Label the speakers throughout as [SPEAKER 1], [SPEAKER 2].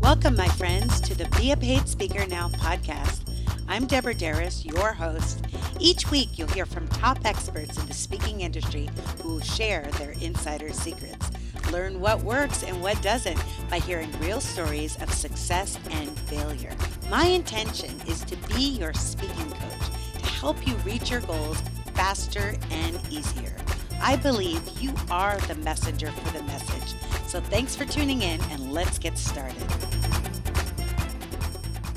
[SPEAKER 1] Welcome, my friends, to the Be a Paid Speaker Now podcast. I'm Deborah Deras, your host. Each week, you'll hear from top experts in the speaking industry who will share their insider secrets. Learn what works and what doesn't by hearing real stories of success and failure. My intention is to be your speaking coach to help you reach your goals faster and easier. I believe you are the messenger for the message. So thanks for tuning in, and let's get started.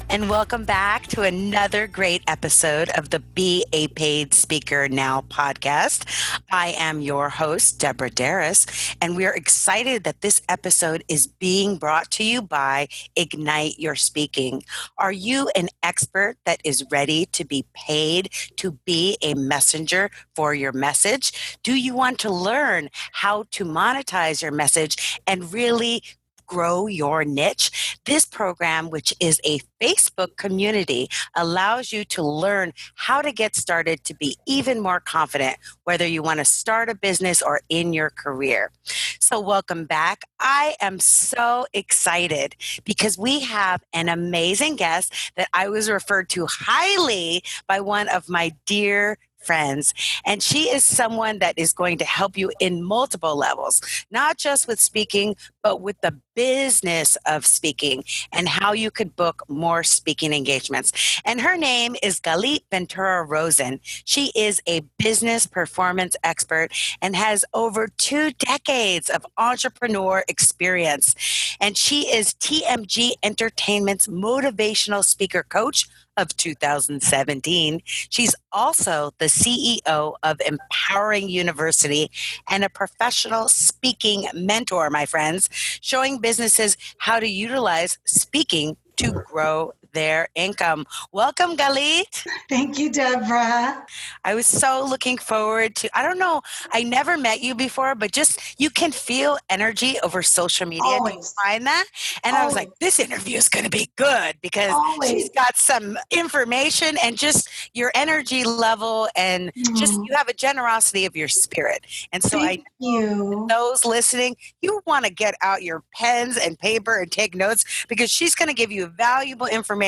[SPEAKER 1] And welcome back to another great episode of the Be a Paid Speaker Now podcast. I am your host, Deborah Deras, and we are excited that this episode is being brought to you by Ignite Your Speaking. Are you an expert that is ready to be paid to be a messenger for your message? Do you want to learn how to monetize your message and really grow your niche? This program, which is a Facebook community, allows you to learn how to get started to be even more confident, whether you want to start a business or in your career. So welcome back. I am so excited because we have an amazing guest that I was referred to highly by one of my dear friends. And she is someone that is going to help you in multiple levels, not just with speaking, but with the business of speaking and how you could book more speaking engagements. And her name is Ventura-Rozen. She is a business performance expert and has over 2 decades of entrepreneur experience. And she is TMG Entertainment's motivational speaker coach of 2017. She's also the CEO of Empowering University and a professional speaking mentor, my friends, showing businesses how to utilize speaking to grow their income. Welcome, Galit.
[SPEAKER 2] Thank you, Deborah.
[SPEAKER 1] I was so looking forward to, I don't know, I never met you before, but just you can feel energy over social media.
[SPEAKER 2] Always.
[SPEAKER 1] Do you find that? And I was like, this interview is going to be good because she's got some information and just your energy level and just you have a generosity of your spirit. And so
[SPEAKER 2] Thank you.
[SPEAKER 1] Those listening, you want to get out your pens and paper and take notes because she's going to give you valuable information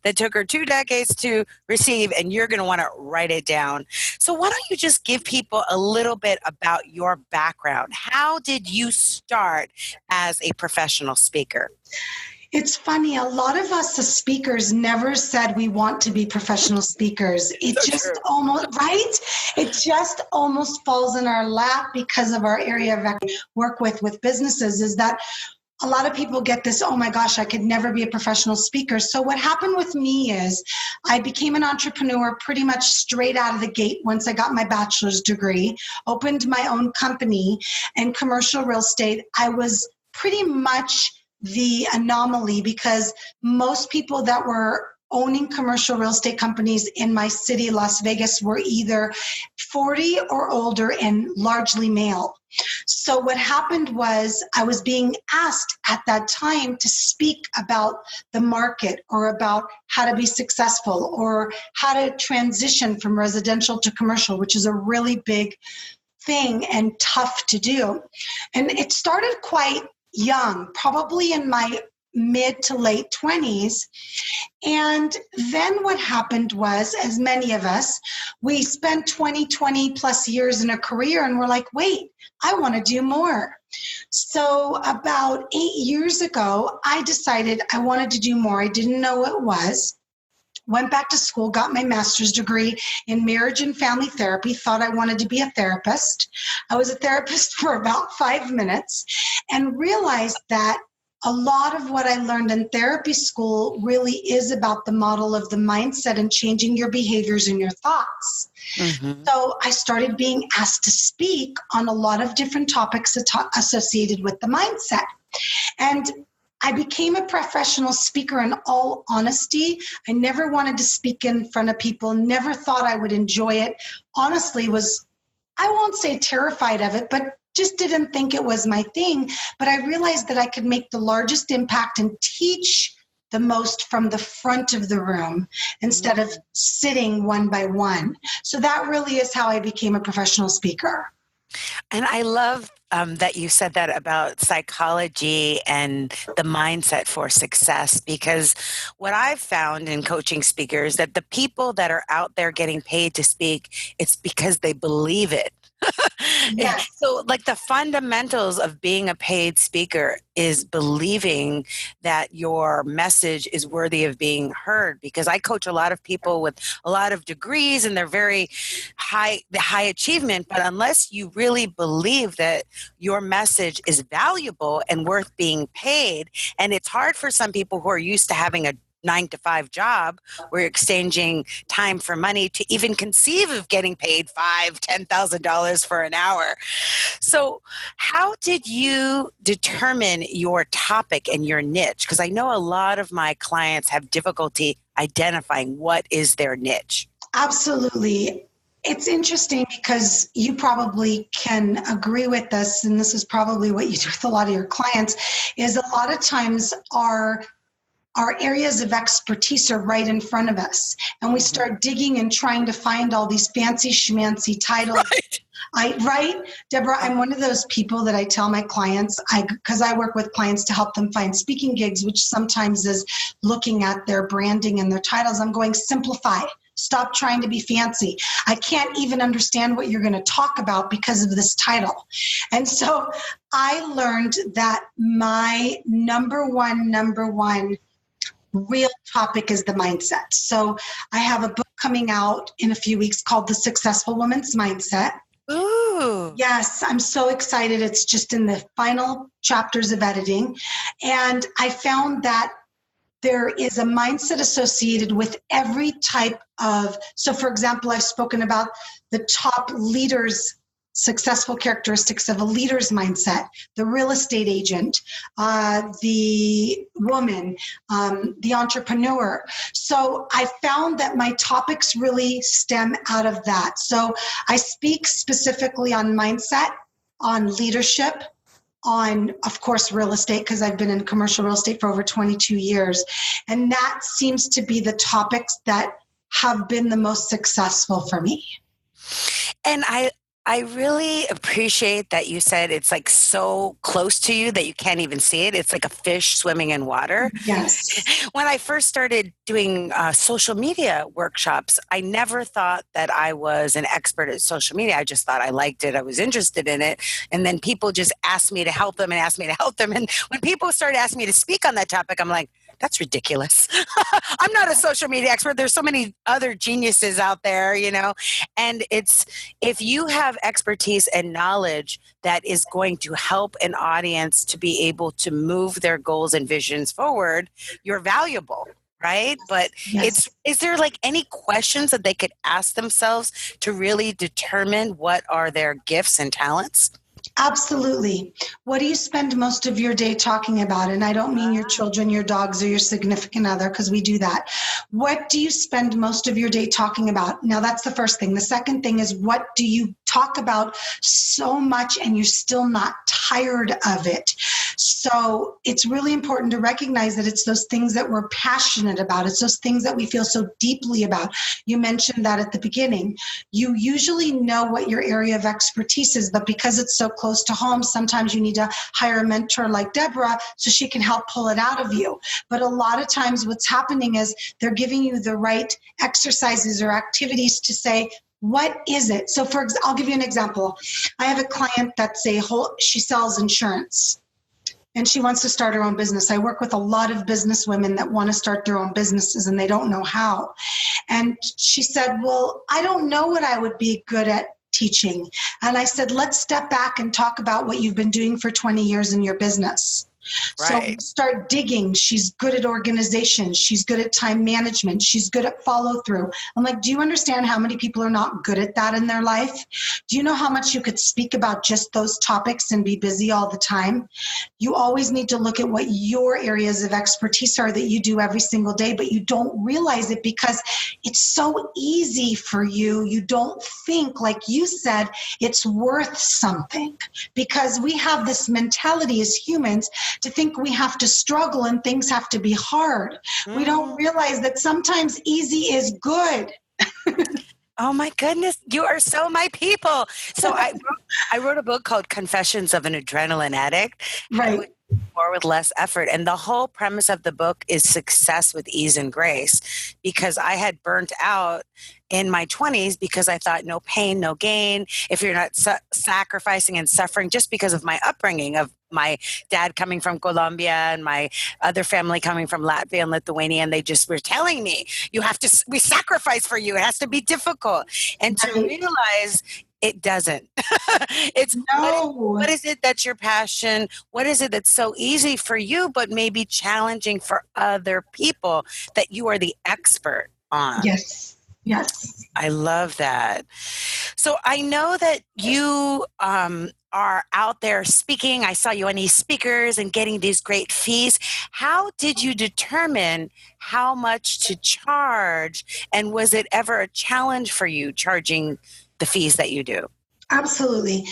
[SPEAKER 1] that took her 2 decades to receive, and you're going to want to write it down. So why don't you just give people a little bit about your background? How did you start as a professional speaker?
[SPEAKER 2] It's funny, a lot of us as speakers never said we want to be professional speakers. It just almost falls in our lap because of our area of work with businesses, is that a lot of people get this, oh my gosh, I could never be a professional speaker. So what happened with me is I became an entrepreneur pretty much straight out of the gate once I got my bachelor's degree, opened my own company in commercial real estate. I was pretty much the anomaly because most people that were owning commercial real estate companies in my city, Las Vegas, were either 40 or older and largely male. So what happened was I was being asked at that time to speak about the market or about how to be successful or how to transition from residential to commercial, which is a really big thing and tough to do. And it started quite young, probably in my mid to late 20s. And then what happened was, as many of us, we spent 20 plus years in a career and we're like, wait, I want to do more. So about 8 years ago, I decided I wanted to do more. I didn't know what it was. Went back to school, got my master's degree in marriage and family therapy, thought I wanted to be a therapist. I was a therapist for about 5 minutes and realized that a lot of what I learned in therapy school really is about the model of the mindset and changing your behaviors and your thoughts. Mm-hmm. So I started being asked to speak on a lot of different topics associated with the mindset. And I became a professional speaker in all honesty. I never wanted to speak in front of people, never thought I would enjoy it. Honestly, I won't say terrified of it, but just didn't think it was my thing. But I realized that I could make the largest impact and teach the most from the front of the room instead of sitting one by one. So that really is how I became a professional speaker.
[SPEAKER 1] And I love that you said that about psychology and the mindset for success, because what I've found in coaching speakers that the people that are out there getting paid to speak, it's because they believe it.
[SPEAKER 2] Yes.
[SPEAKER 1] So, like the fundamentals of being a paid speaker is believing that your message is worthy of being heard. Because I coach a lot of people with a lot of degrees and they're very high achievement, but unless you really believe that your message is valuable and worth being paid, and it's hard for some people who are used to having a 9 to 5 job where you're exchanging time for money to even conceive of getting paid $5,000-$10,000 for an hour. So how did you determine your topic and your niche? Because I know a lot of my clients have difficulty identifying what is their niche.
[SPEAKER 2] Absolutely. It's interesting because you probably can agree with this, and this is probably what you do with a lot of your clients, is a lot of times our areas of expertise are right in front of us, and we start digging and trying to find all these fancy schmancy titles. Right, Deborah, I'm one of those people that I tell my clients, because I work with clients to help them find speaking gigs, which sometimes is looking at their branding and their titles. I'm going, simplify. Stop trying to be fancy. I can't even understand what you're going to talk about because of this title. And so I learned that my number one real topic is the mindset. So I have a book coming out in a few weeks called The Successful Woman's Mindset.
[SPEAKER 1] Ooh.
[SPEAKER 2] Yes, I'm so excited. It's just in the final chapters of editing. And I found that there is a mindset associated with every type of, so for example, I've spoken about the top leaders, successful characteristics of a leader's mindset, the real estate agent, the woman, the entrepreneur. So I found that my topics really stem out of that. So I speak specifically on mindset, on leadership, on, of course, real estate, because I've been in commercial real estate for over 22 years. And that seems to be the topics that have been the most successful for me.
[SPEAKER 1] And I really appreciate that you said it's like so close to you that you can't even see it. It's like a fish swimming in water.
[SPEAKER 2] Yes.
[SPEAKER 1] When I first started doing social media workshops, I never thought that I was an expert at social media. I just thought I liked it. I was interested in it. And then people just asked me to help them and asked me to help them. And when people started asking me to speak on that topic, I'm like, that's ridiculous. I'm not a social media expert. There's so many other geniuses out there, you know, and it's, if you have expertise and knowledge that is going to help an audience to be able to move their goals and visions forward, you're valuable. Right? But
[SPEAKER 2] Yes.
[SPEAKER 1] is there like any questions that they could ask themselves to really determine what are their gifts and talents?
[SPEAKER 2] Absolutely. What do you spend most of your day talking about? And I don't mean your children, your dogs, or your significant other, because we do that. What do you spend most of your day talking about? Now, that's the first thing. The second thing is, what do you talk about so much and you're still not tired of it? So it's really important to recognize that it's those things that we're passionate about. It's those things that we feel so deeply about. You mentioned that at the beginning. You usually know what your area of expertise is, but because it's so close to home, sometimes you need to hire a mentor like Deborah so she can help pull it out of you. But a lot of times what's happening is they're giving you the right exercises or activities to say, what is it? So I'll give you an example. I have a client that's she sells insurance. And she wants to start her own business. I work with a lot of business women that want to start their own businesses and they don't know how. And she said, well, I don't know what I would be good at teaching. And I said, let's step back and talk about what you've been doing for 20 years in your business.
[SPEAKER 1] Right.
[SPEAKER 2] So start digging. She's good at organization. She's good at time management. She's good at follow through. I'm like, do you understand how many people are not good at that in their life? Do you know how much you could speak about just those topics and be busy all the time? You always need to look at what your areas of expertise are that you do every single day, but you don't realize it because it's so easy for you. You don't think, like you said, it's worth something, because we have this mentality as humans to think we have to struggle and things have to be hard. We don't realize that sometimes easy is good.
[SPEAKER 1] Oh my goodness, you are so my people. So I wrote a book called Confessions of an Adrenaline Addict, How to
[SPEAKER 2] Right.
[SPEAKER 1] Achieve More with Less Effort. And the whole premise of the book is success with ease and grace, because I had burnt out in my 20s because I thought no pain, no gain. If you're not sacrificing and suffering, just because of my upbringing of my dad coming from Colombia and my other family coming from Latvia and Lithuania, and they just were telling me, you have to, we sacrifice for you. It has to be difficult. And to
[SPEAKER 2] Right.
[SPEAKER 1] realize it doesn't. It's
[SPEAKER 2] No.
[SPEAKER 1] what is it that's your passion? What is it that's so easy for you, but maybe challenging for other people that you are the expert on?
[SPEAKER 2] Yes. Yes.
[SPEAKER 1] I love that. So I know that you are out there speaking. I saw you on these speakers and getting these great fees. How did you determine how much to charge? And was it ever a challenge for you charging the fees that you do?
[SPEAKER 2] Absolutely.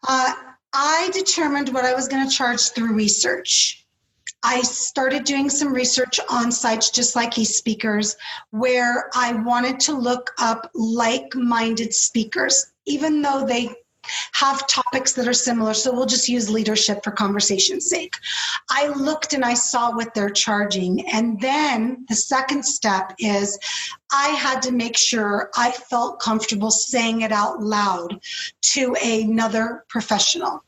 [SPEAKER 2] Uh, I determined what I was going to charge through research. I started doing some research on sites just like eSpeakers, where I wanted to look up like-minded speakers, even though they have topics that are similar. So we'll just use leadership for conversation's sake. I looked and I saw what they're charging. And then the second step is I had to make sure I felt comfortable saying it out loud to another professional.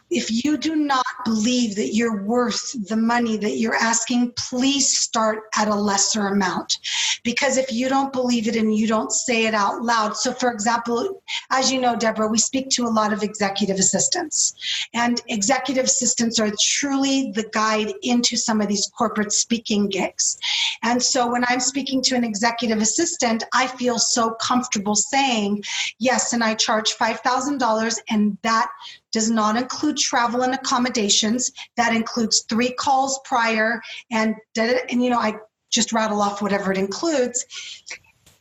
[SPEAKER 2] If you do not believe that you're worth the money that you're asking, please start at a lesser amount. Because if you don't believe it and you don't say it out loud, so for example, as you know, Deborah, we speak to a lot of executive assistants. And executive assistants are truly the guide into some of these corporate speaking gigs. And so when I'm speaking to an executive assistant, I feel so comfortable saying, yes, and I charge $5,000, and that does not include travel and accommodations. That includes 3 calls prior, and I just rattle off whatever it includes.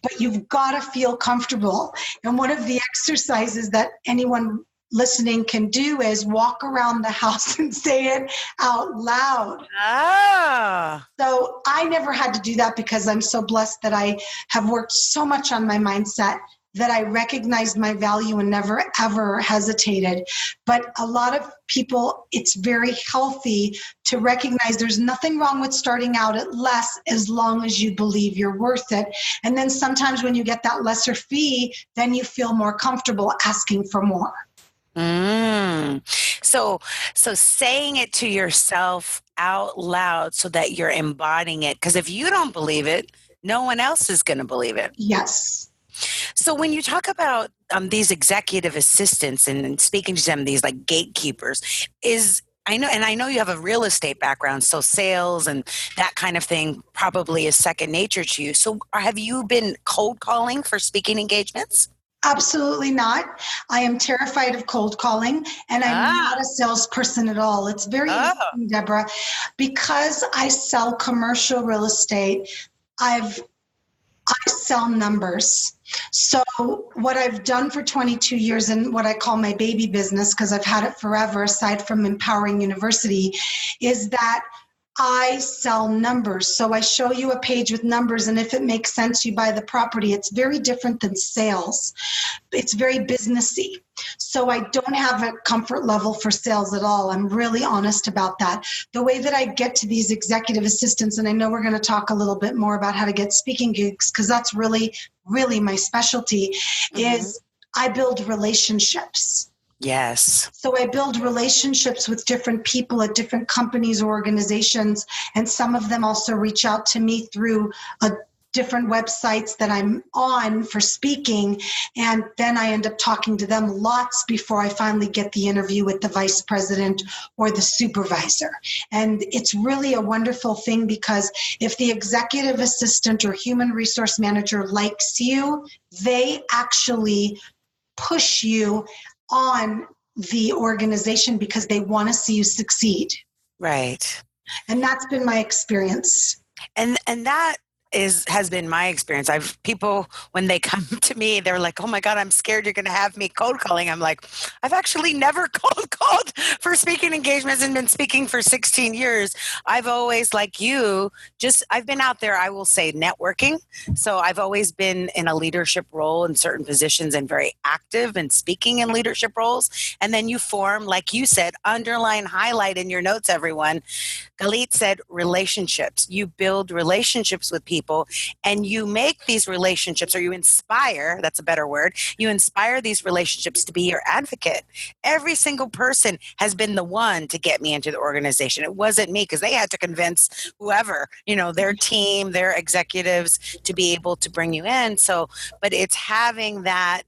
[SPEAKER 2] But you've got to feel comfortable. And one of the exercises that anyone listening can do is walk around the house and say it out loud.
[SPEAKER 1] Ah.
[SPEAKER 2] So I never had to do that because I'm so blessed that I have worked so much on my mindset that I recognized my value and never, ever hesitated. But a lot of people, it's very healthy to recognize there's nothing wrong with starting out at less as long as you believe you're worth it. And then sometimes when you get that lesser fee, then you feel more comfortable asking for more.
[SPEAKER 1] So saying it to yourself out loud so that you're embodying it. Because if you don't believe it, no one else is going to believe it.
[SPEAKER 2] Yes.
[SPEAKER 1] So when you talk about these executive assistants and speaking to them, these like gatekeepers, I know you have a real estate background, so sales and that kind of thing probably is second nature to you. So have you been cold calling for speaking engagements?
[SPEAKER 2] Absolutely not. I am terrified of cold calling, and I'm not a salesperson at all. It's very interesting, Deborah, because I sell commercial real estate. I sell numbers. So what I've done for 22 years in what I call my baby business, because I've had it forever, aside from Empowering University, is that I sell numbers. So I show you a page with numbers, and if it makes sense, you buy the property. It's very different than sales. It's very businessy. So I don't have a comfort level for sales at all. I'm really honest about that. The way that I get to these executive assistants, and I know we're going to talk a little bit more about how to get speaking gigs, because that's really, really my specialty, is I build relationships.
[SPEAKER 1] Yes.
[SPEAKER 2] So I build relationships with different people at different companies or organizations, and some of them also reach out to me through different websites that I'm on for speaking, and then I end up talking to them lots before I finally get the interview with the vice president or the supervisor. And it's really a wonderful thing, because if the executive assistant or human resource manager likes you, they actually push you on the organization because they want to see you succeed.
[SPEAKER 1] Right.
[SPEAKER 2] And that's been my experience.
[SPEAKER 1] And that has been my experience. People, when they come to me, they're like, "Oh my God, I'm scared you're going to have me cold calling." I'm like, I've actually never cold called for speaking engagements and been speaking for 16 years. I've always, like you, I've been out there, I will say, networking. So I've always been in a leadership role in certain positions and very active in speaking in leadership roles. And then you form, like you said, underline, highlight in your notes, everyone. Galit said relationships. You build relationships with people and you make these relationships, or you inspire, that's a better word, you inspire these relationships to be your advocate. Every single person has been the one to get me into the organization. It wasn't me, because they had to convince whoever, their team, their executives, to be able to bring you in. So, but it's having that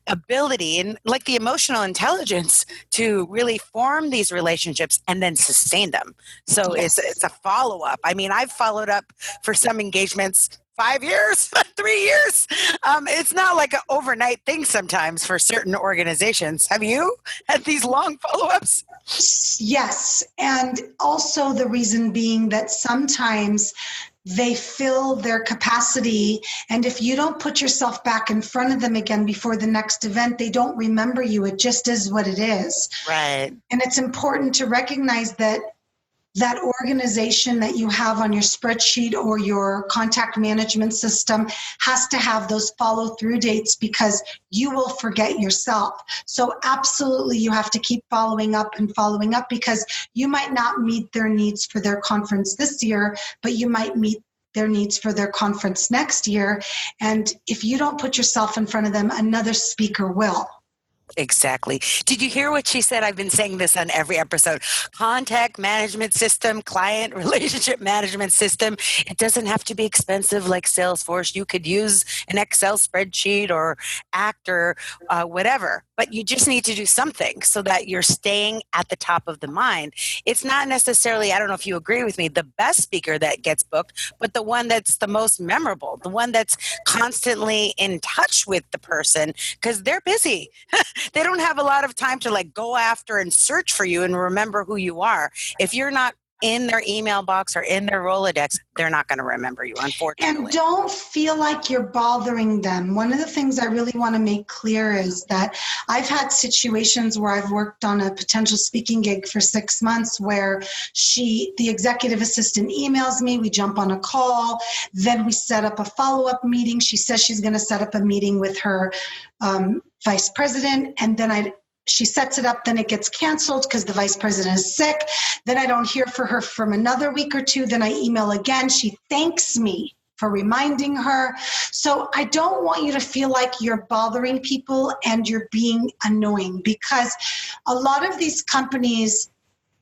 [SPEAKER 1] ability and like the emotional intelligence to really form these relationships and then sustain them. So it's a follow-up. I mean, I've followed up for some engagements 5 years, 3 years. It's not like an overnight thing sometimes for certain organizations. Have you had these long follow-ups?
[SPEAKER 2] Yes. And also the reason being that sometimes they fill their capacity. And if you don't put yourself back in front of them again before the next event, they don't remember you. It just is what it is.
[SPEAKER 1] Right.
[SPEAKER 2] And it's important to recognize that that organization that you have on your spreadsheet or your contact management system has to have those follow-through dates, because you will forget yourself. So absolutely, you have to keep following up, because you might not meet their needs for their conference this year, but you might meet their needs for their conference next year. And if you don't put yourself in front of them, another speaker will.
[SPEAKER 1] Exactly. Did you hear what she said? I've been saying this on every episode. Contact management system, client relationship management system. It doesn't have to be expensive like Salesforce. You could use an Excel spreadsheet or Act or whatever, but you just need to do something so that you're staying at the top of the mind. It's not necessarily, I don't know if you agree with me, the best speaker that gets booked, but the one that's the most memorable, the one that's constantly in touch with the person, because they're busy. They don't have a lot of time to like go after and search for you and remember who you are. If you're not in their email box or in their Rolodex, they're not going to remember you, unfortunately.
[SPEAKER 2] And don't feel like you're bothering them. One of the things I really want to make clear is that I've had situations where I've worked on a potential speaking gig for 6 months where the executive assistant emails me, we jump on a call, then we set up a follow-up meeting. She says she's going to set up a meeting with her vice president, and then she sets it up, then it gets canceled because the vice president is sick. Then I don't hear from her from another week or two. Then I email again. She thanks me for reminding her. So I don't want you to feel like you're bothering people and you're being annoying, because a lot of these companies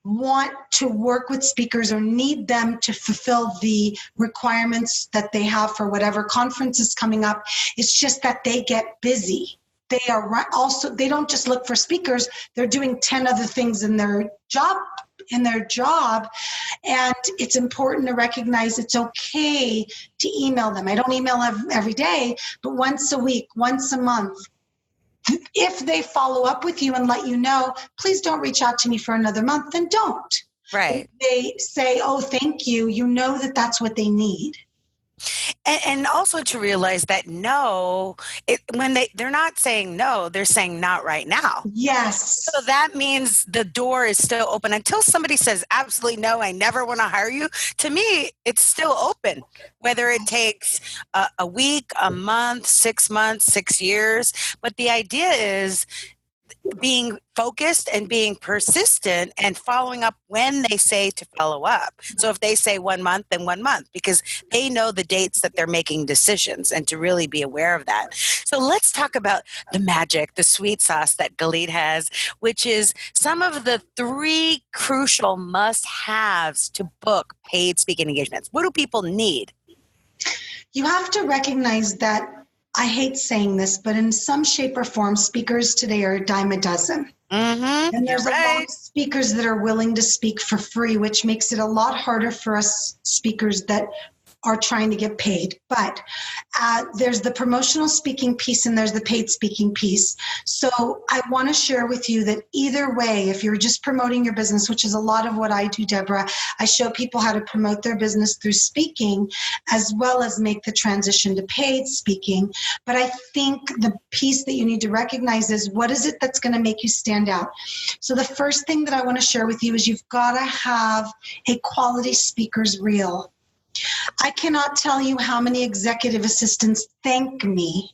[SPEAKER 2] want to work with speakers or need them to fulfill the requirements that they have for whatever conference is coming up. It's just that they get busy. They don't just look for speakers, they're doing 10 other things in their job. And it's important to recognize it's okay to email them. I don't email every day, but once a week, once a month. If they follow up with you and let you know, please don't reach out to me for another month, then don't.
[SPEAKER 1] Right.
[SPEAKER 2] If they say, oh, thank you, you know that that's what they need.
[SPEAKER 1] And also to realize that when they're not saying no, they're saying not right now.
[SPEAKER 2] Yes.
[SPEAKER 1] So that means the door is still open until somebody says absolutely no, I never want to hire you. To me, it's still open, whether it takes a week, a month, 6 months, 6 years. But the idea is being focused and being persistent and following up when they say to follow up. So if they say 1 month, then 1 month, because they know the dates that they're making decisions, and to really be aware of that. So let's talk about the magic, the sweet sauce that Galit has, which is some of the 3 crucial must-haves to book paid speaking engagements. What do people need?
[SPEAKER 2] You have to recognize that, I hate saying this, but in some shape or form, speakers today are a dime a dozen.
[SPEAKER 1] Mm-hmm.
[SPEAKER 2] And there's a lot of speakers that are willing to speak for free, which makes it a lot harder for us speakers that are trying to get paid. But there's the promotional speaking piece and there's the paid speaking piece. So I want to share with you that either way, if you're just promoting your business, which is a lot of what I do, Deborah, I show people how to promote their business through speaking as well as make the transition to paid speaking. But I think the piece that you need to recognize is, what is it that's going to make you stand out? So the first thing that I want to share with you is you've got to have a quality speaker's reel. I cannot tell you how many executive assistants thank me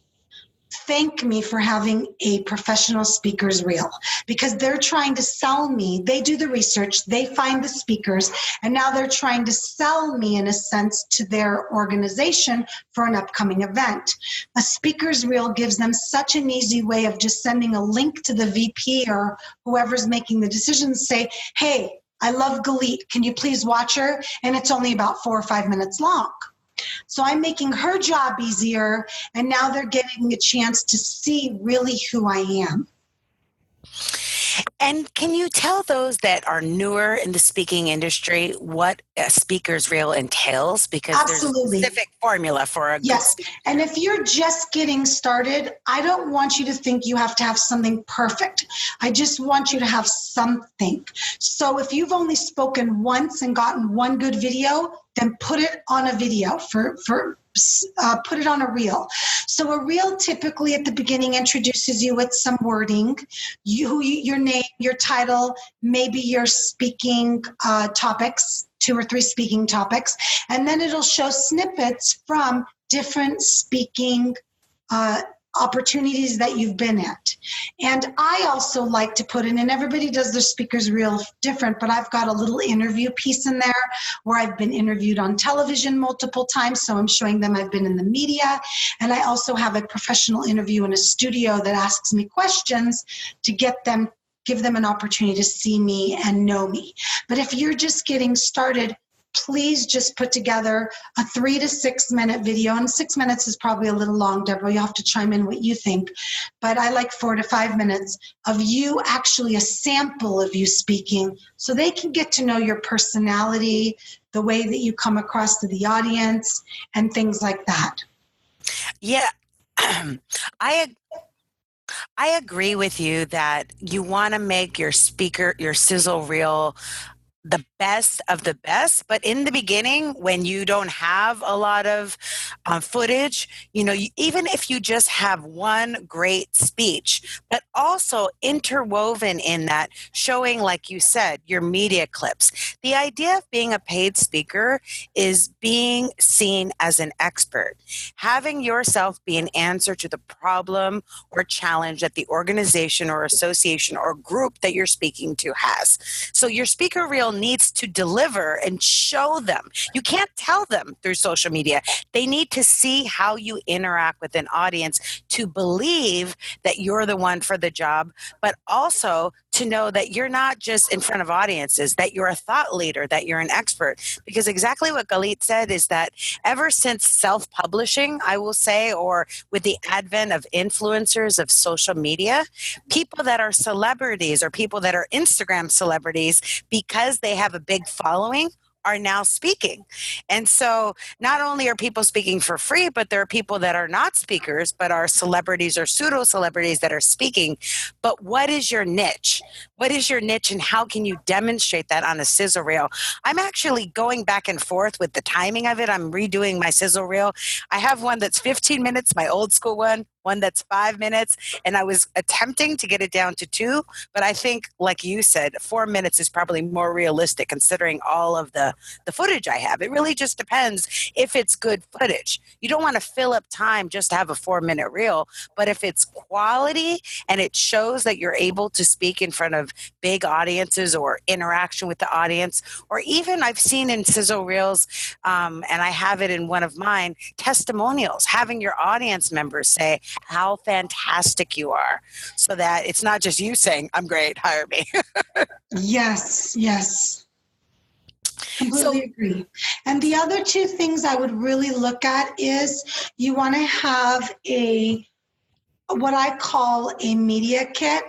[SPEAKER 2] for having a professional speaker's reel, because they're trying to sell me. They do the research, they find the speakers, and now they're trying to sell me, in a sense, to their organization for an upcoming event. A speaker's reel gives them such an easy way of just sending a link to the VP or whoever's making the decisions, say, hey, I love Galit. Can you please watch her? And it's only about 4 or 5 minutes long. So I'm making her job easier, and now they're getting a chance to see really who I am.
[SPEAKER 1] And can you tell those that are newer in the speaking industry what a speaker's reel entails? Because
[SPEAKER 2] Absolutely.
[SPEAKER 1] There's a specific formula for a
[SPEAKER 2] yes. Good speaker. And if you're just getting started, I don't want you to think you have to have something perfect. I just want you to have something. So if you've only spoken once and gotten one good video, then put it on a video put it on a reel. So a reel typically at the beginning introduces you with some wording, your name, your title, maybe your speaking topics, 2 or 3 speaking topics, and then it'll show snippets from different speaking opportunities that you've been at. And I also like to put in, and everybody does their speaker's reel different, but I've got a little interview piece in there where I've been interviewed on television multiple times, so I'm showing them I've been in the media. And I also have a professional interview in a studio that asks me questions to give them an opportunity to see me and know me. But if you're just getting started, please just put together a 3 to 6 minute video. And 6 minutes is probably a little long, Deborah. You'll have to chime in what you think. But I like 4 to 5 minutes of you, actually a sample of you speaking, so they can get to know your personality, the way that you come across to the audience, and things like that.
[SPEAKER 1] Yeah. I agree with you that you want to make your sizzle reel the best of the best. But in the beginning, when you don't have a lot of footage, even if you just have one great speech, but also interwoven in that, showing, like you said, your media clips. The idea of being a paid speaker is being seen as an expert, having yourself be an answer to the problem or challenge that the organization or association or group that you're speaking to has. So your speaker reel needs to deliver and show them. You can't tell them through social media. They need to see how you interact with an audience to believe that you're the one for the job, but also to know that you're not just in front of audiences, that you're a thought leader, that you're an expert. Because exactly what Galit said is that ever since self-publishing, I will say, or with the advent of influencers of social media, people that are celebrities or people that are Instagram celebrities, because they have a big following, are now speaking. And so not only are people speaking for free, but there are people that are not speakers, but are celebrities or pseudo celebrities that are speaking. But what is your niche? What is your niche, and how can you demonstrate that on a sizzle reel? I'm actually going back and forth with the timing of it. I'm redoing my sizzle reel. I have one that's 15 minutes, my old school one that's 5 minutes, and I was attempting to get it down to 2, but I think, like you said, 4 minutes is probably more realistic considering all of the footage I have. It really just depends if it's good footage. You don't want to fill up time just to have a 4-minute reel, but if it's quality and it shows that you're able to speak in front of big audiences or interaction with the audience, or even I've seen in sizzle reels, and I have it in one of mine, testimonials, having your audience members say how fantastic you are, so that it's not just you saying, I'm great, hire me.
[SPEAKER 2] Yes. Completely agree. And the other 2 things I would really look at is you want to have what I call a media kit.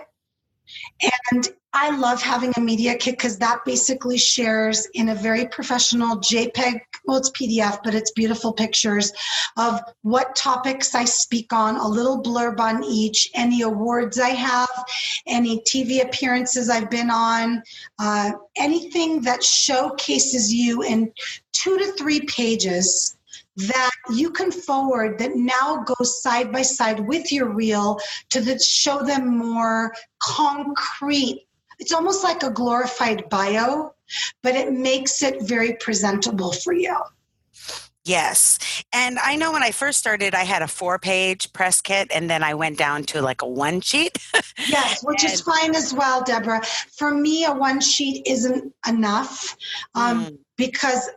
[SPEAKER 2] And I love having a media kit because that basically shares in a very professional JPEG, well, it's PDF, but it's beautiful pictures of what topics I speak on, a little blurb on each, any awards I have, any TV appearances I've been on, anything that showcases you in 2 to 3 pages that you can forward that now goes side by side with your reel to show them more concrete. It's almost like a glorified bio, but it makes it very presentable for you.
[SPEAKER 1] Yes. And I know when I first started, I had a 4-page press kit, and then I went down to like a 1 sheet.
[SPEAKER 2] Yes, which is fine as well, Deborah. For me, a 1 sheet isn't enough. Because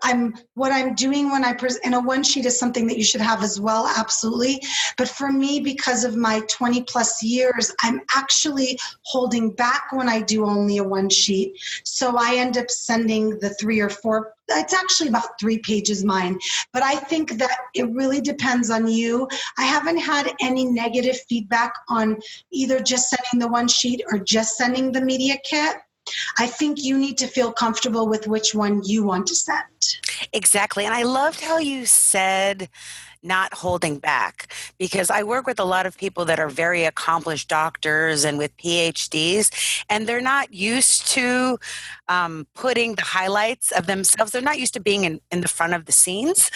[SPEAKER 2] what I'm doing when I present, and a 1 sheet is something that you should have as well, absolutely. But for me, because of my 20 plus years, I'm actually holding back when I do only a 1 sheet. So I end up sending the 3 or 4. It's actually about 3 pages mine. But I think that it really depends on you. I haven't had any negative feedback on either just sending the 1 sheet or just sending the media kit. I think you need to feel comfortable with which one you want to send.
[SPEAKER 1] Exactly. And I loved how you said not holding back, because I work with a lot of people that are very accomplished doctors and with PhDs, and they're not used to putting the highlights of themselves. They're not used to being in the front of the scenes,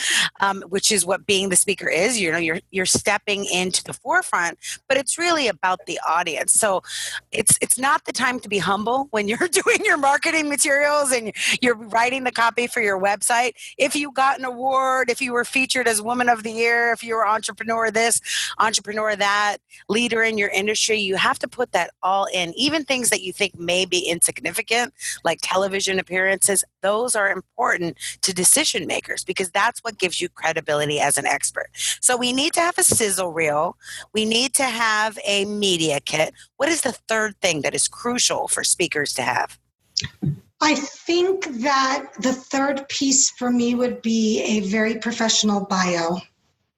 [SPEAKER 1] which is what being the speaker is. You know, you're stepping into the forefront, but it's really about the audience. So it's not the time to be humble when you're doing your marketing materials and you're writing the copy for your website. If you got an award, if you were featured as Woman of the Year, if you were entrepreneur this, entrepreneur that, leader in your industry, you have to put that all in. Even things that you think may be insignificant, like television appearances, those are important to decision makers because that's what gives you credibility as an expert. So we need to have a sizzle reel. We need to have a media kit. What is the third thing that is crucial for speakers to have?
[SPEAKER 2] I think that the third piece for me would be a very professional bio.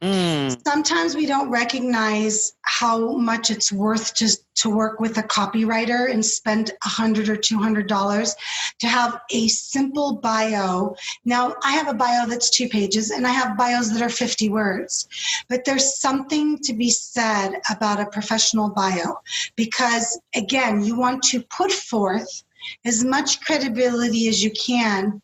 [SPEAKER 2] Sometimes we don't recognize how much it's worth just to work with a copywriter and spend $100 or $200 to have a simple bio. Now, I have a bio that's 2 pages and I have bios that are 50 words, but there's something to be said about a professional bio because, again, you want to put forth as much credibility as you can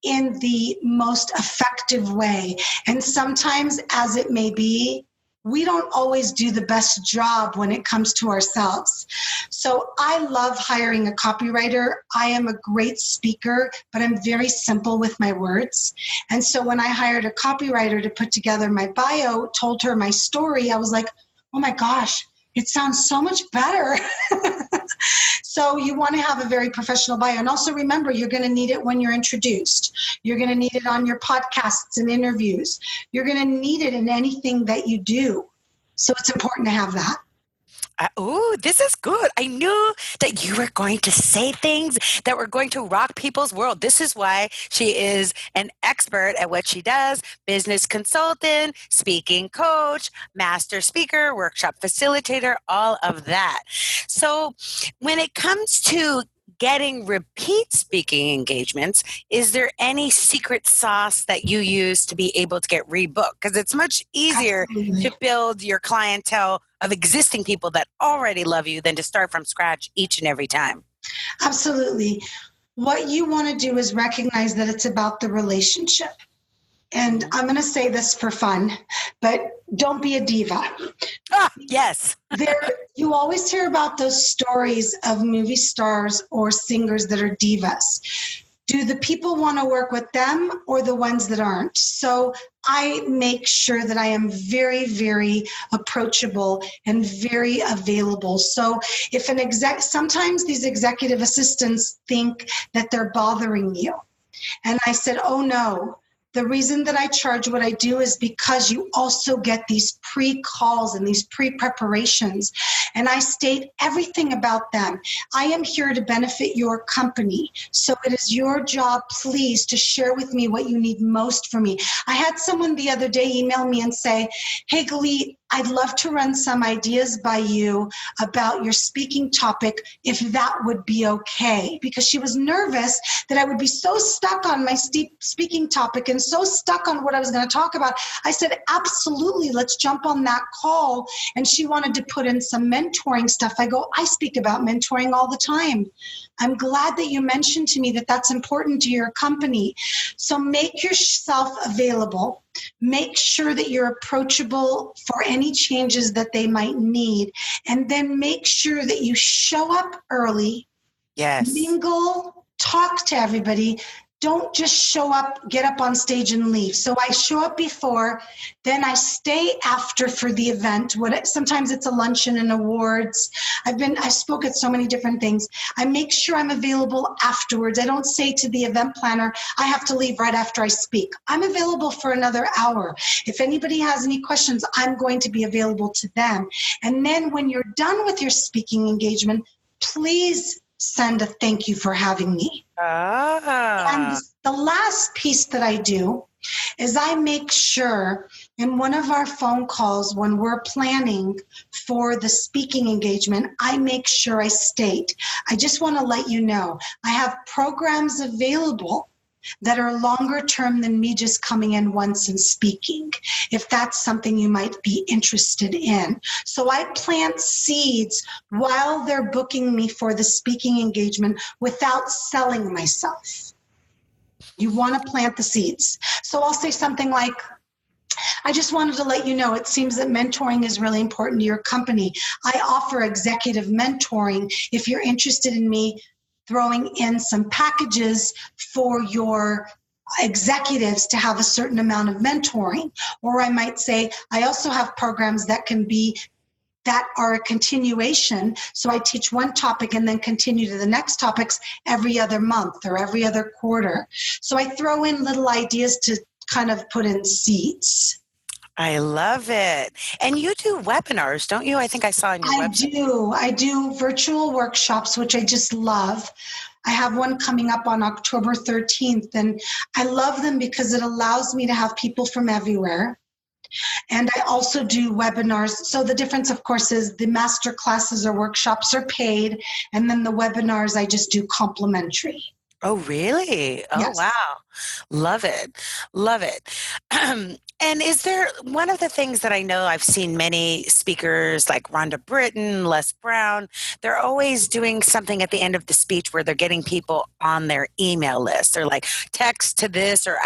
[SPEAKER 2] in the most effective way. And sometimes, as it may be, we don't always do the best job when it comes to ourselves. So I love hiring a copywriter. I am a great speaker, but I'm very simple with my words. And so when I hired a copywriter to put together my bio, told her my story, I was like, oh my gosh, it sounds so much better. So you want to have a very professional bio. And also remember, you're going to need it when you're introduced. You're going to need it on your podcasts and interviews. You're going to need it in anything that you do. So it's important to have that.
[SPEAKER 1] Oh, this is good. I knew that you were going to say things that were going to rock people's world. This is why she is an expert at what she does, business consultant, speaking coach, master speaker, workshop facilitator, all of that. So when it comes to getting repeat speaking engagements, is there any secret sauce that you use to be able to get rebooked? Because it's much easier to build your clientele of existing people that already love you than to start from scratch each and every time.
[SPEAKER 2] Absolutely. What you want to do is recognize that it's about the relationship. And I'm going to say this for fun, but don't be a diva.
[SPEAKER 1] Yes.
[SPEAKER 2] You always hear about those stories of movie stars or singers that are divas. Do the people want to work with them or the ones that aren't? So I make sure that I am very, very approachable and very available. So if sometimes these executive assistants think that they're bothering you. And I said, oh no. The reason that I charge what I do is because you also get these pre-calls and these pre-preparations. And I state everything about them. I am here to benefit your company. So it is your job, please, to share with me what you need most from me. I had someone the other day email me and say, hey, Galit, I'd love to run some ideas by you about your speaking topic, if that would be okay. Because she was nervous that I would be so stuck on my speaking topic and so stuck on what I was going to talk about. I said, absolutely, let's jump on that call. And she wanted to put in some mentoring stuff. I go, I speak about mentoring all the time. I'm glad that you mentioned to me that that's important to your company. So make yourself available. Make sure that you're approachable for any changes that they might need. And then make sure that you show up early, mingle, talk to everybody. Don't just show up, get up on stage and leave. So I show up before, then I stay after for the event. Sometimes it's a luncheon and awards. I spoke at so many different things. I make sure I'm available afterwards. I don't say to the event planner, I have to leave right after I speak. I'm available for another hour. If anybody has any questions, I'm going to be available to them. And then when you're done with your speaking engagement, please send a thank you for having me. And the last piece that I do is I make sure in one of our phone calls when we're planning for the speaking engagement, I make sure I state, I just want to let you know, I have programs available that are longer term than me just coming in once and speaking, if that's something you might be interested in. So I plant seeds while they're booking me for the speaking engagement without selling myself. You want to plant the seeds. So I'll say something like, I just wanted to let you know, it seems that mentoring is really important to your company. I offer executive mentoring. If you're interested in me throwing in some packages for your executives to have a certain amount of mentoring. Or I might say, I also have programs that are a continuation. So I teach one topic and then continue to the next topics every other month or every other quarter. So I throw in little ideas to kind of put in seeds.
[SPEAKER 1] I love it. And you do webinars, don't you? I think I saw on your website.
[SPEAKER 2] I do virtual workshops, which I just love. I have one coming up on October 13th, and I love them because it allows me to have people from everywhere. And I also do webinars. So the difference, of course, is the master classes or workshops are paid, and then the webinars I just do complimentary.
[SPEAKER 1] Oh, really? Oh,
[SPEAKER 2] yes.
[SPEAKER 1] Wow. Love it. Love it. And is there one of the things that I know I've seen many speakers like Rhonda Britton, Les Brown, they're always doing something at the end of the speech where they're getting people on their email list. They're like, text to this, or,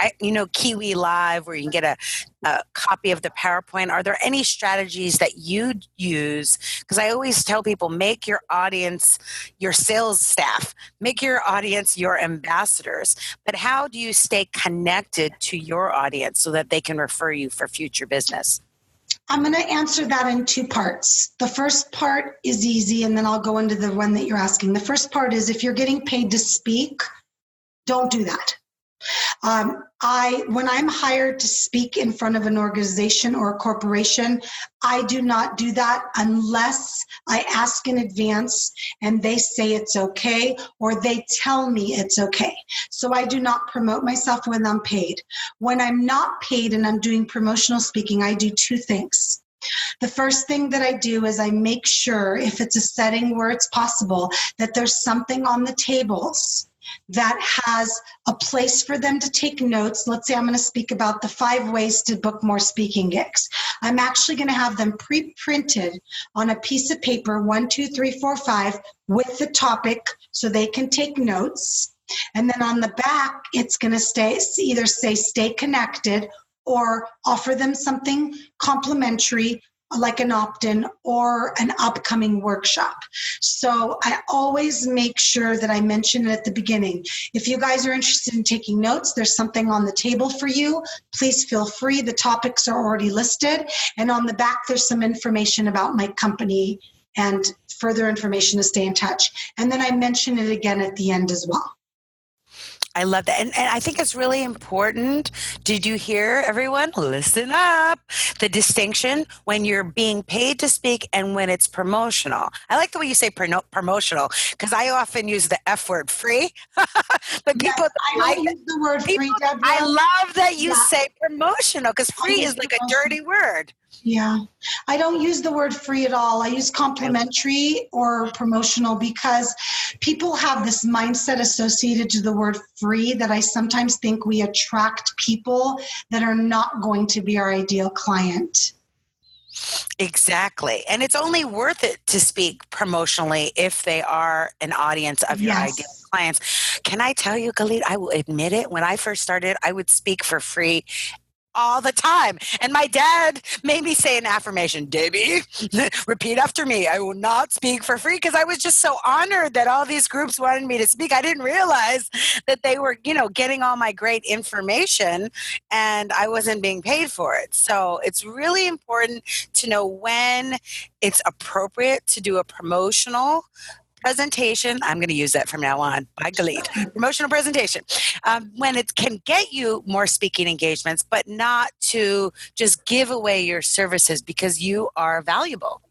[SPEAKER 1] Kiwi Live, where you can get a copy of the PowerPoint. Are there any strategies that you use? Because I always tell people, make your audience your sales staff, make your audience your ambassadors. But how do you stay connected to your audience so that they can refer you for future business?
[SPEAKER 2] I'm going to answer that in two parts. The first part is easy, and then I'll go into the one that you're asking. The first part is, if you're getting paid to speak, don't do that. When I'm hired to speak in front of an organization or a corporation, I do not do that unless I ask in advance and they say it's okay, or they tell me it's okay. So I do not promote myself when I'm paid. When I'm not paid and I'm doing promotional speaking, I do two things. The first thing that I do is I make sure, if it's a setting where it's possible, that there's something on the tables that has a place for them to take notes. Let's say I'm going to speak about the 5 ways to book more speaking gigs. I'm actually going to have them pre-printed on a piece of paper, 1, 2, 3, 4, 5, with the topic so they can take notes. And then on the back, it's going to either say stay connected or offer them something complimentary, like an opt-in or an upcoming workshop. So I always make sure that I mention it at the beginning. If you guys are interested in taking notes, there's something on the table for you. Please feel free. The topics are already listed. And on the back, there's some information about my company and further information to stay in touch. And then I mention it again at the end as well.
[SPEAKER 1] I love that. And I think it's really important. Did you hear, everyone? Listen up. The distinction when you're being paid to speak and when it's promotional. I like the way you say promotional, because I often use the F word, free. But people,
[SPEAKER 2] I don't use the word free, Deborah.
[SPEAKER 1] I love that you say promotional, because free is like a dirty word.
[SPEAKER 2] Yeah. I don't use the word free at all. I use complimentary or promotional because people have this mindset associated to the word free that I sometimes think we attract people that are not going to be our ideal client.
[SPEAKER 1] Exactly. And it's only worth it to speak promotionally if they are an audience of your ideal
[SPEAKER 2] Yes.
[SPEAKER 1] clients. Can I tell you, Galit, I will admit it. When I first started, I would speak for free all the time. And my dad made me say an affirmation, Debbie, repeat after me. I will not speak for free, because I was just so honored that all these groups wanted me to speak. I didn't realize that they were, getting all my great information and I wasn't being paid for it. So it's really important to know when it's appropriate to do a promotional presentation. I'm going to use that from now on. By Galit. Promotional presentation. When it can get you more speaking engagements, but not to just give away your services because you are valuable.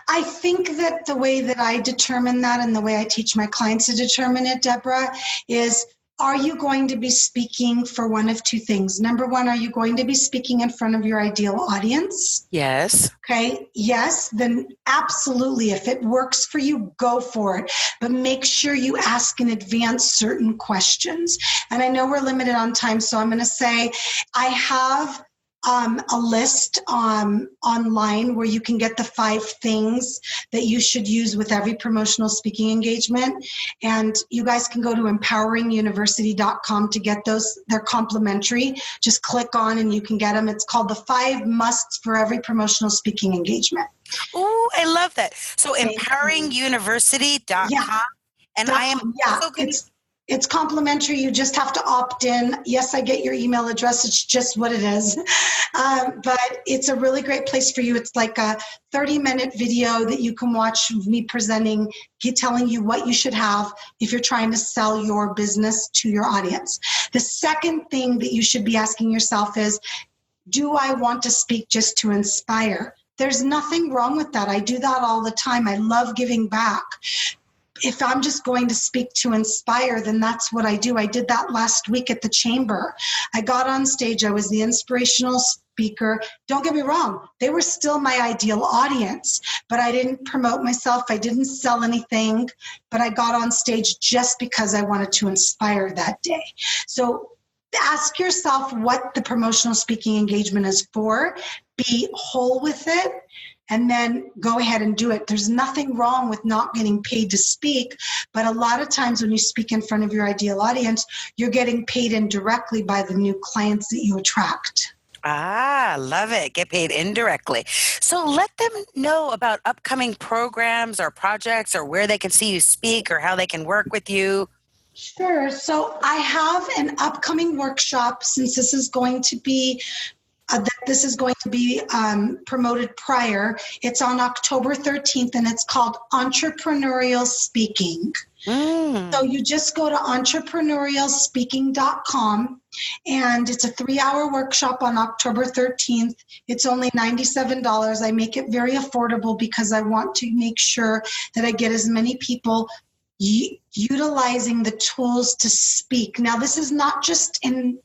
[SPEAKER 2] I think that the way that I determine that and the way I teach my clients to determine it, Deborah, is are you going to be speaking for one of two things? Number one, are you going to be speaking in front of your ideal audience?
[SPEAKER 1] Yes.
[SPEAKER 2] Okay. Yes. Then absolutely. If it works for you, go for it. But make sure you ask in advance certain questions. And I know we're limited on time, so I'm going to say I have a list online where you can get the 5 things that you should use with every promotional speaking engagement. And you guys can go to empoweringuniversity.com to get those. They're complimentary. Just click on and you can get them. It's called the 5 musts for every promotional speaking engagement.
[SPEAKER 1] Oh, I love that. So empoweringuniversity.com.
[SPEAKER 2] Yeah.
[SPEAKER 1] And I am also going to.
[SPEAKER 2] It's complimentary. You just have to opt in. Yes, I get your email address. It's just what it is. But it's a really great place for you. It's like a 30-minute video that you can watch me presenting, telling you what you should have if you're trying to sell your business to your audience. The second thing that you should be asking yourself is, do I want to speak just to inspire? There's nothing wrong with that. I do that all the time. I love giving back. If I'm just going to speak to inspire, then that's what I do. I did that last week at the chamber. I got on stage. I was the inspirational speaker. Don't get me wrong. They were still my ideal audience, but I didn't promote myself. I didn't sell anything, but I got on stage just because I wanted to inspire that day. So ask yourself what the promotional speaking engagement is for. Be whole with it. And then go ahead and do it. There's nothing wrong with not getting paid to speak, but a lot of times when you speak in front of your ideal audience, you're getting paid indirectly by the new clients that you attract.
[SPEAKER 1] Ah, love it. Get paid indirectly. So let them know about upcoming programs or projects or where they can see you speak or how they can work with you.
[SPEAKER 2] Sure. So I have an upcoming workshop, since this is going to be promoted prior. It's on October 13th, and it's called Entrepreneurial Speaking. So you just go to entrepreneurialspeaking.com, and it's a 3-hour workshop on October 13th. It's only $97. I make it very affordable because I want to make sure that I get as many people utilizing the tools to speak. Now, this is not just in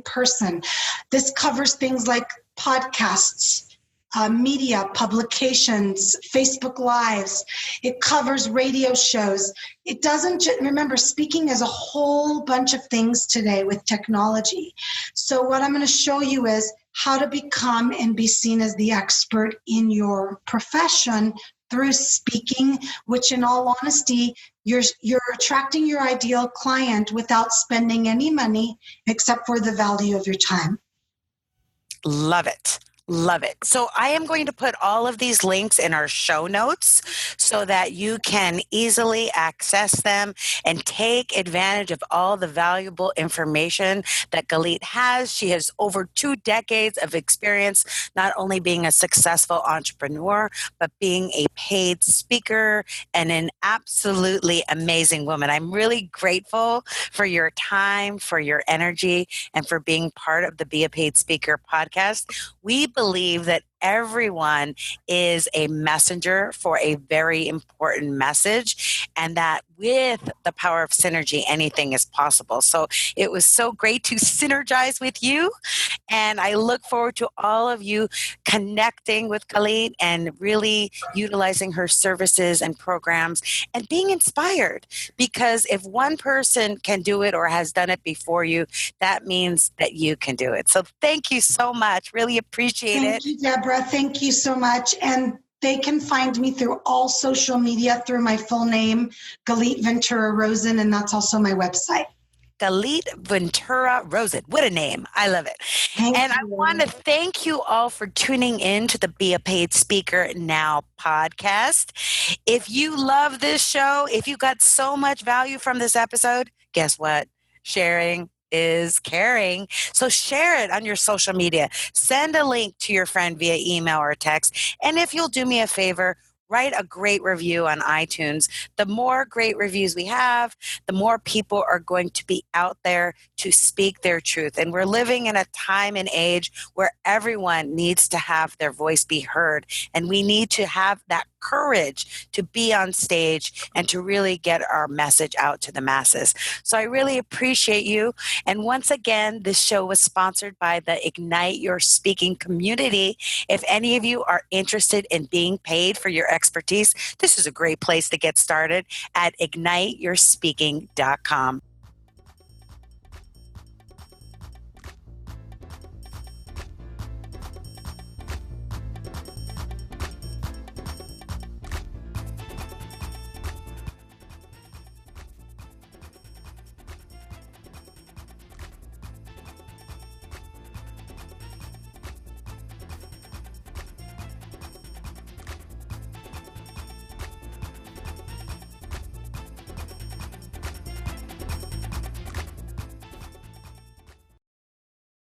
[SPEAKER 2] person. This covers things like podcasts, media, publications, Facebook Lives. It covers radio shows. It doesn't just, remember, speaking is a whole bunch of things today with technology. So what I'm going to show you is how to become and be seen as the expert in your profession through speaking, which in all honesty, you're attracting your ideal client without spending any money except for the value of your time.
[SPEAKER 1] Love it. Love it. So I am going to put all of these links in our show notes so that you can easily access them and take advantage of all the valuable information that Galit has. She has over 2 decades of experience, not only being a successful entrepreneur, but being a paid speaker and an absolutely amazing woman. I'm really grateful for your time, for your energy, and for being part of the Be a Paid Speaker podcast. We believe that everyone is a messenger for a very important message, and that with the power of synergy, anything is possible. So it was so great to synergize with you. And I look forward to all of you connecting with Khalid and really utilizing her services and programs and being inspired. Because if one person can do it or has done it before you, that means that you can do it. So thank you so much. Really appreciate it.
[SPEAKER 2] Thank you, Deborah. Thank you so much. And they can find me through all social media through my full name, Galit Ventura-Rozen, and that's also my website.
[SPEAKER 1] Galit Ventura-Rozen. What a name. I love it.
[SPEAKER 2] Thank
[SPEAKER 1] And I
[SPEAKER 2] you.
[SPEAKER 1] want to thank you all for tuning in to the Be a Paid Speaker Now podcast. If you love this show, if you got so much value from this episode, guess what? Sharing is caring. So share it on your social media. Send a link to your friend via email or text. And if you'll do me a favor, write a great review on iTunes. The more great reviews we have, the more people are going to be out there to speak their truth. And we're living in a time and age where everyone needs to have their voice be heard. And we need to have that courage to be on stage and to really get our message out to the masses. So I really appreciate you. And once again, this show was sponsored by the Ignite Your Speaking community. If any of you are interested in being paid for your expertise, this is a great place to get started at igniteyourspeaking.com.